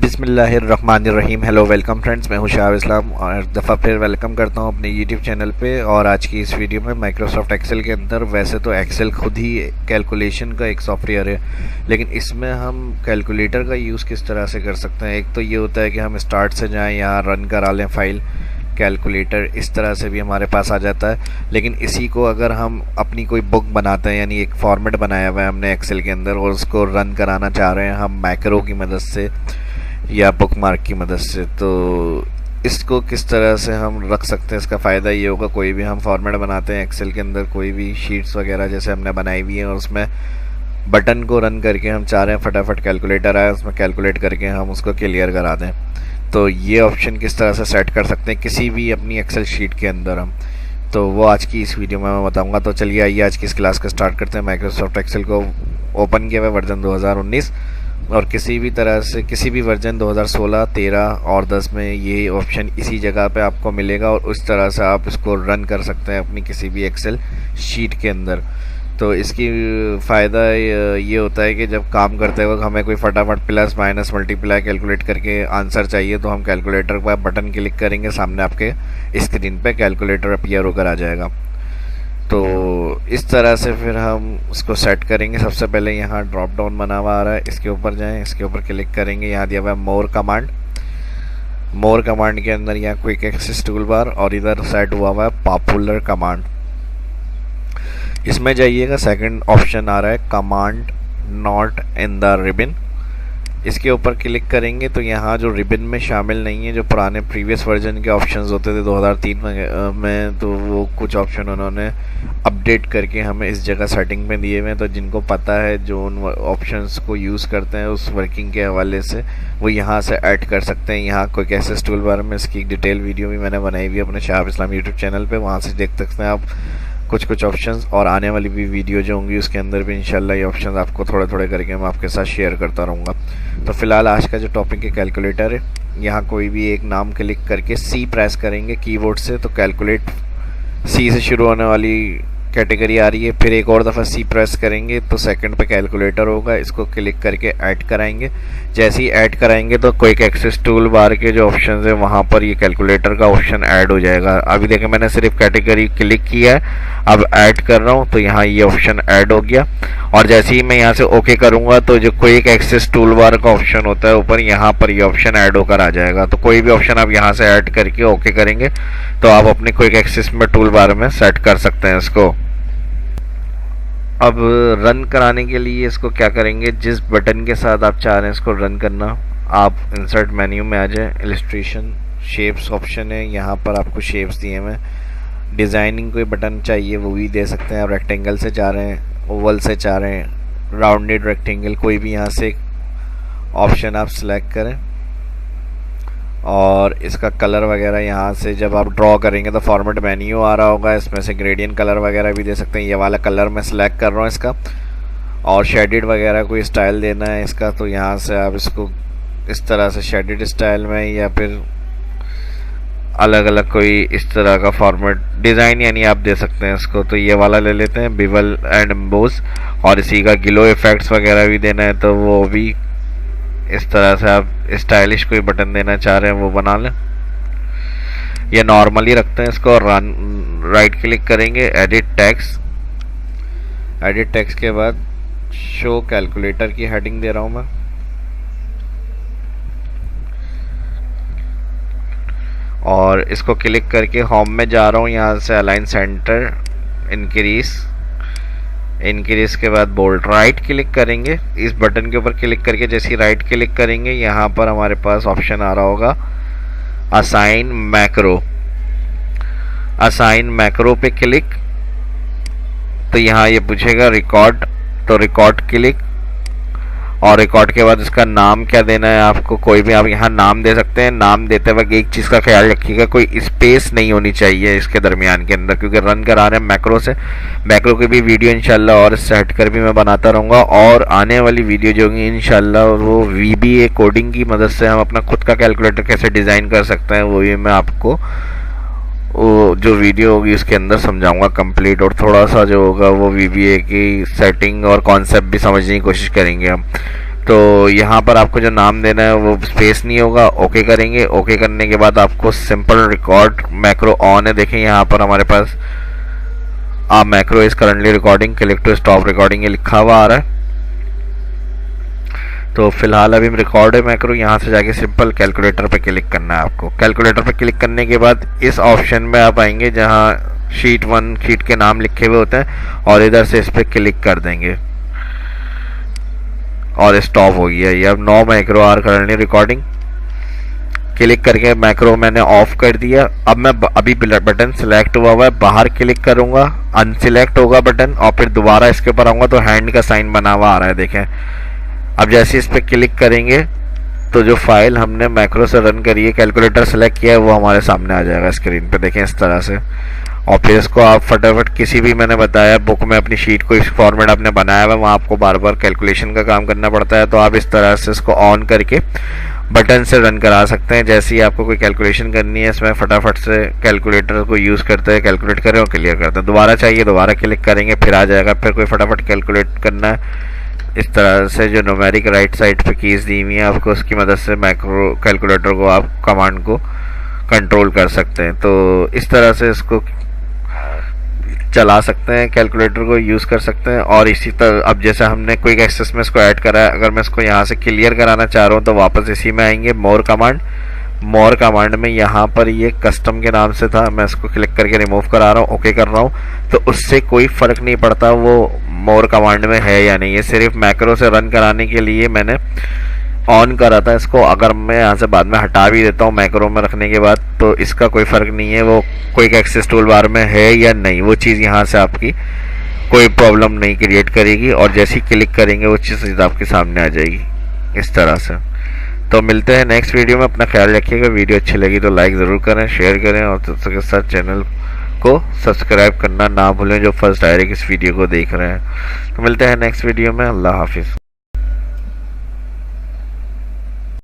बिस्मिल्लाहिर्रहमानिर्रहीम। Hello welcome friends, मैं हूं शाह इस्लाम और एक दफ़ा फिर वेलकम करता हूं अपने यूट्यूब चैनल पे। और आज की इस वीडियो में माइक्रोसॉफ्ट एक्सेल के अंदर, वैसे तो एक्सेल खुद ही कैलकुलेशन का एक सॉफ्टवेयर है, लेकिन इसमें हम कैलकुलेटर का यूज़ किस तरह से कर सकते हैं। एक तो ये होता है कि हम स्टार्ट से जाएँ, यहाँ रन करा लें फाइल कैलकुलेटर, इस तरह से भी हमारे पास आ जाता है। लेकिन इसी को अगर हम अपनी कोई बुक बनाते हैं, यानी एक फॉर्मेट बनाया हुआ है हमने एक्सेल के अंदर और उसको रन कराना चाह रहे हैं हम मैक्रो की मदद से या बुक मार्क की मदद से, तो इसको किस तरह से हम रख सकते हैं। इसका फ़ायदा ये होगा, कोई भी हम फॉर्मेट बनाते हैं एक्सेल के अंदर, कोई भी शीट्स वगैरह जैसे हमने बनाई हुई है, और उसमें बटन को रन करके हम चाह रहे हैं फटाफट कैलकुलेटर आए, उसमें कैलकुलेट करके हम उसको क्लियर करा दें। तो ये ऑप्शन किस तरह से सेट कर सकते हैं किसी भी अपनी एक्सेल शीट के अंदर हम, तो वो आज की इस वीडियो में मैं बताऊंगा। तो चलिए आइए आज की इस क्लास का स्टार्ट करते हैं। माइक्रोसॉफ्ट एक्सेल को ओपन किया हुआ वर्जन 2019, और किसी भी तरह से किसी भी वर्जन 2016, 13 और 10 में ये ऑप्शन इसी जगह पे आपको मिलेगा, और उस तरह से आप इसको रन कर सकते हैं अपनी किसी भी एक्सेल शीट के अंदर। तो इसकी फ़ायदा ये होता है कि जब काम करते वक्त हमें कोई फटाफट प्लस माइनस मल्टीप्लाई कैलकुलेट करके आंसर चाहिए, तो हम कैलकुलेटर पर बटन क्लिक करेंगे, सामने आपके स्क्रीन पे कैलकुलेटर अपीयर होकर आ जाएगा। तो इस तरह से फिर हम उसको सेट करेंगे। सबसे पहले यहाँ ड्रॉप डाउन बना हुआ आ रहा है, इसके ऊपर जाएं, इसके ऊपर क्लिक करेंगे, यहाँ दिया हुआ है मोर कमांड। मोर कमांड के अंदर यहाँ क्विक एक्सेस टूल बार, और इधर सेट हुआ है पॉपुलर कमांड। इसमें जाइएगा, सेकंड ऑप्शन आ रहा है command not in the ribbon. इसके ऊपर क्लिक करेंगे तो यहाँ जो रिबन में शामिल नहीं है, जो पुराने प्रीवियस वर्जन के ऑप्शंस होते थे 2003 में, तो वो कुछ ऑप्शन उन्होंने अपडेट करके हमें इस जगह सेटिंग में दिए हुए हैं। तो जिनको पता है, जो उन ऑप्शंस को यूज़ करते हैं उस वर्किंग के हवाले से, वो यहाँ से ऐड कर सकते हैं। यहाँ कोई एक्सेस टूल बार में इसकी डिटेल वीडियो भी मैंने बनाई हुई है अपने शाह इस्लाम यूट्यूब चैनल पर, वहाँ से देख सकते हैं आप कुछ ऑप्शंस। और आने वाली भी वीडियो जो होंगी उसके अंदर भी इंशाल्लाह ये ऑप्शंस आपको थोड़े थोड़े करके मैं आपके साथ शेयर करता रहूँगा। तो फिलहाल आज का जो टॉपिक है कैलकुलेटर है, यहाँ कोई भी एक नाम क्लिक करके सी प्रेस करेंगे कीबोर्ड से, तो कैलकुलेट सी से शुरू होने वाली कैटेगरी आ रही है। फिर एक और दफ़ा सी प्रेस करेंगे तो सेकंड पे कैलकुलेटर होगा, इसको क्लिक करके ऐड कराएंगे। जैसे ही ऐड कराएंगे तो क्विक एक्सेस टूल बार के जो ऑप्शन है वहाँ पर ये कैलकुलेटर का ऑप्शन ऐड हो जाएगा। अभी देखें मैंने सिर्फ कैटेगरी क्लिक किया है, अब ऐड कर रहा हूँ तो यहाँ ये ऑप्शन ऐड हो गया। और जैसे ही मैं यहाँ से ओके करूँगा तो जो क्विक एक्सेस टूल बार का ऑप्शन होता है ऊपर, यहाँ पर ये ऑप्शन ऐड होकर आ जाएगा। तो कोई भी ऑप्शन आप यहाँ से ऐड करके ओके करेंगे तो आप अपने क्विक एक्सेस में टूल बार में सेट कर सकते हैं इसको। अब रन कराने के लिए इसको क्या करेंगे, जिस बटन के साथ आप चाह रहे हैं इसको रन करना, आप इंसर्ट मेन्यू में आ जाएं, इलस्ट्रेशन शेप्स ऑप्शन है, यहाँ पर आपको शेप्स दिए हुए हैं। डिज़ाइनिंग कोई बटन चाहिए वो भी दे सकते हैं। आप रेक्टेंगल से चाह रहे हैं, ओवल से चाह रहे हैं, राउंडेड रेक्टेंगल, कोई भी यहाँ से ऑप्शन आप सिलेक्ट करें। और इसका कलर वगैरह यहाँ से जब आप ड्रॉ करेंगे तो फॉर्मेट मेन्यू आ रहा होगा, इसमें से ग्रेडियंट कलर वगैरह भी दे सकते हैं। ये वाला कलर मैं सिलेक्ट कर रहा हूँ इसका। और शेडेड वगैरह कोई स्टाइल देना है इसका, तो यहाँ से आप इसको इस तरह से शेडेड स्टाइल में, या फिर अलग अलग कोई इस तरह का फॉर्मेट डिज़ाइन यानी आप दे सकते हैं इसको। तो ये वाला ले लेते हैं, बिवल एंड एम्बोस। और इसी का ग्लो इफेक्ट्स वगैरह भी देना है तो वो भी इस तरह से आप स्टाइलिश कोई बटन देना चाह रहे हैं वो बना लें। ये नॉर्मली रखते हैं इसको, रन राइट क्लिक करेंगे, एडिट टेक्स्ट। एडिट टेक्स्ट के बाद शो कैलकुलेटर की हेडिंग दे रहा हूं मैं। और इसको क्लिक करके होम में जा रहा हूं, यहाँ से अलाइन सेंटर, इंक्रीज के बाद बोल्ड, राइट क्लिक करेंगे। इस बटन के ऊपर क्लिक करके जैसे ही राइट क्लिक करेंगे, यहाँ पर हमारे पास ऑप्शन आ रहा होगा असाइन मैक्रो। असाइन मैक्रो पे क्लिक, तो यहाँ ये पूछेगा रिकॉर्ड, तो रिकॉर्ड क्लिक। और रिकॉर्ड के बाद इसका नाम क्या देना है आपको, कोई भी आप यहाँ नाम दे सकते हैं। नाम देते वक्त एक चीज़ का ख्याल रखिएगा, कोई स्पेस नहीं होनी चाहिए इसके दरमियान के अंदर, क्योंकि रन करा रहे हैं मैक्रो से। मैक्रो की भी वीडियो इंशाल्लाह और इससे हटकर भी मैं बनाता रहूँगा, और आने वाली वीडियो जो होंगी इंशाल्लाह वो VBA कोडिंग की मदद से हम अपना खुद का कैलकुलेटर कैसे डिज़ाइन कर सकते हैं, वो भी मैं आपको जो वीडियो होगी उसके अंदर समझाऊंगा कंप्लीट। और थोड़ा सा जो होगा वो VBA की सेटिंग और कॉन्सेप्ट भी समझने की कोशिश करेंगे हम। तो यहाँ पर आपको जो नाम देना है वो स्पेस नहीं होगा, ओके करेंगे। ओके करने के बाद आपको सिंपल रिकॉर्ड मैक्रो ऑन है, देखें यहाँ पर हमारे पास macro is currently recording, click to stop recording ये लिखा हुआ आ रहा है। तो फिलहाल अभी रिकॉर्ड है मैक्रो, यहाँ से जाके सिंपल कैलकुलेटर पे क्लिक करना है आपको। कैलकुलेटर पे क्लिक करने के बाद इस ऑप्शन में आप आएंगे जहाँ शीट 1 शीट के नाम लिखे हुए होते हैं और इधर से इस पर क्लिक कर देंगे और स्टॉप हो गया ये। अब no macro are currently recording click करके मैक्रो मैंने ऑफ कर दिया। अब मैं अभी बटन सिलेक्ट हुआ है, बाहर क्लिक करूंगा, अनसिलेक्ट होगा बटन और फिर दोबारा इसके ऊपर आऊंगा तो हैंड का साइन बना हुआ आ रहा है, देखें। अब जैसे इस पर क्लिक करेंगे तो जो फाइल हमने मैक्रो से रन करी है, कैलकुलेटर सेलेक्ट किया है, वो हमारे सामने आ जाएगा स्क्रीन पे, देखें इस तरह से। और फिर इसको आप फटाफट किसी भी, मैंने बताया बुक में अपनी शीट को इस फॉर्मेट आपने बनाया हुआ है, वहाँ आपको बार बार कैलकुलेशन का काम करना पड़ता है, तो आप इस तरह से इसको ऑन करके बटन से रन करा सकते हैं। जैसे ही आपको कोई कैलकुलेशन करनी है इसमें फटाफट से कैलकुलेटर को यूज़ करते हैं, कैलकुलेट करें और क्लियर करते हैं। दोबारा चाहिए दोबारा क्लिक करेंगे फिर आ जाएगा। फिर कोई फटाफट कैलकुलेट करना है, इस तरह से जो न्यूमेरिक राइट साइड पे कीज दी हुई है आपको, उसकी मदद से मैक्रो कैलकुलेटर को आप कमांड को कंट्रोल कर सकते हैं। तो इस तरह से इसको चला सकते हैं, कैलकुलेटर को यूज़ कर सकते हैं। और इसी तरह अब जैसे हमने क्विक एक्सेस में इसको ऐड करा है, अगर मैं इसको यहाँ से क्लियर कराना चाह रहा हूँ तो वापस इसी में आएंगे, मोर कमांड में यहाँ पर ये कस्टम के नाम से था, मैं इसको क्लिक करके रिमूव करा रहा हूँ, ओके कर रहा हूँ। तो उससे कोई फ़र्क नहीं पड़ता वो मोर कमांड में है या नहीं, ये सिर्फ मैक्रो से रन कराने के लिए मैंने ऑन करा था इसको। अगर मैं यहाँ से बाद में हटा भी देता हूँ मैक्रो में रखने के बाद तो इसका कोई फ़र्क नहीं है वो क्विक एक्सेस टूल बार में है या नहीं, वो चीज़ यहाँ से आपकी कोई प्रॉब्लम नहीं क्रिएट करेगी। और जैसे ही क्लिक करेंगे वो चीज़ आपके सामने आ जाएगी इस तरह से। तो मिलते हैं नेक्स्ट वीडियो में, अपना ख्याल रखिएगा। वीडियो अच्छी लगी तो लाइक ज़रूर करें, शेयर करें और दोस्तों के साथ चैनल को सब्सक्राइब करना ना भूलें जो फर्स्ट डायरेक्ट इस वीडियो को देख रहे हैं। तो मिलते हैं नेक्स्ट वीडियो में, अल्लाह हाफिज़।